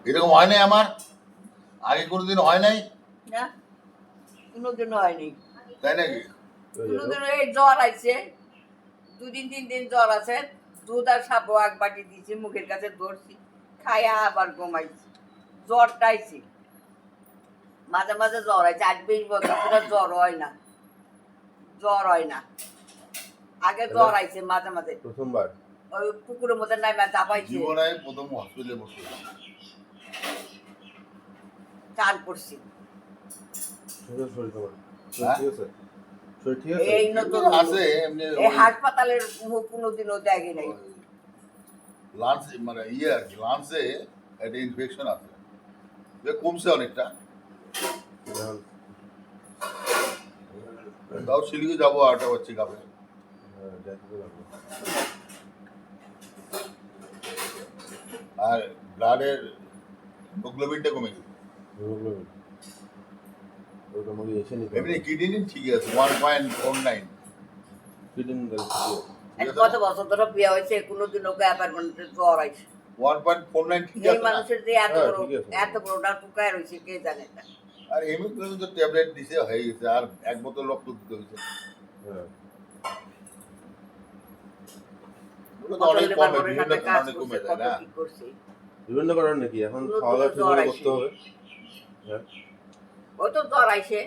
এরকম হয় নাই আমার আগে কোনোদিন হয় নাই না কোনোদিন হয়নি তাই নাকি কোনোদিন এই জ্বর আইছে 2-3 দিন জ্বর আছে দুধ আর সাবু এক বাটি দিয়েছি মুখের কাছে ধরছি খাইয়া আবার ঘুমাইছি জ্বরটা আইছে মাঝে মাঝে জ্বর হয় 4-20 বছর ধরে জ্বর হয় না আগে জ্বর আইছে মাঝে মাঝে প্রথমবার ওই পুকুরের মধ্যে নাইমা চাপাইছে জীবনে প্রথম হসপিটালে বসে চান করছি শরীর খবর হ্যাঁ? ঠিক আছে শরীর ঠিক আছে এই নতুন আছে এমনি এই হাসপাতালের মুখ কোনোদিনও দেখি নাই লাঞ্চ মানে ইয়ে আর কি লাঞ্চে একটা ইনফেকশন আছে যে কমছে অনেকটা এখন, তাও শিলিগুড়ি যাবো আরেকটা বার চেক আপে যাইতে তো লাগবে। আর ব্লাডের হিমোগ্লোবিনটা কমে গেছে হিমোগ্লোবিন ওটা মনে এসে নিতে এমনি কিডনি ঠিকই আছে 1.49 কিডনি কত বছর ধরে বিয়ে হয়েছে কোনোদিন ওকে অ্যাপার্টমেন্টে জ্বর আইছে 1.49 ঠিক এই আছে না? মানুষের যে হ্যাঁ, ঠিক আছে। এত বড়টা টুকায় রয়েছে কে জানে না আর হিমোগ্লোবিন তো ট্যাবলেট দিছে হয়ে গেছে আর এক বোতল রক্ত দিতে হয়েছে হ্যাঁ ওটা তো অনেক কমে বিভিন্ন কারণে কমে যায় না বিভিন্ন কারণ নাকি এখন পুরো খাওয়া দাওয়া জ্বর ঠিকভাবে আইছে। করতে হবে হ্যাঁ ওই তো জ্বর আইছে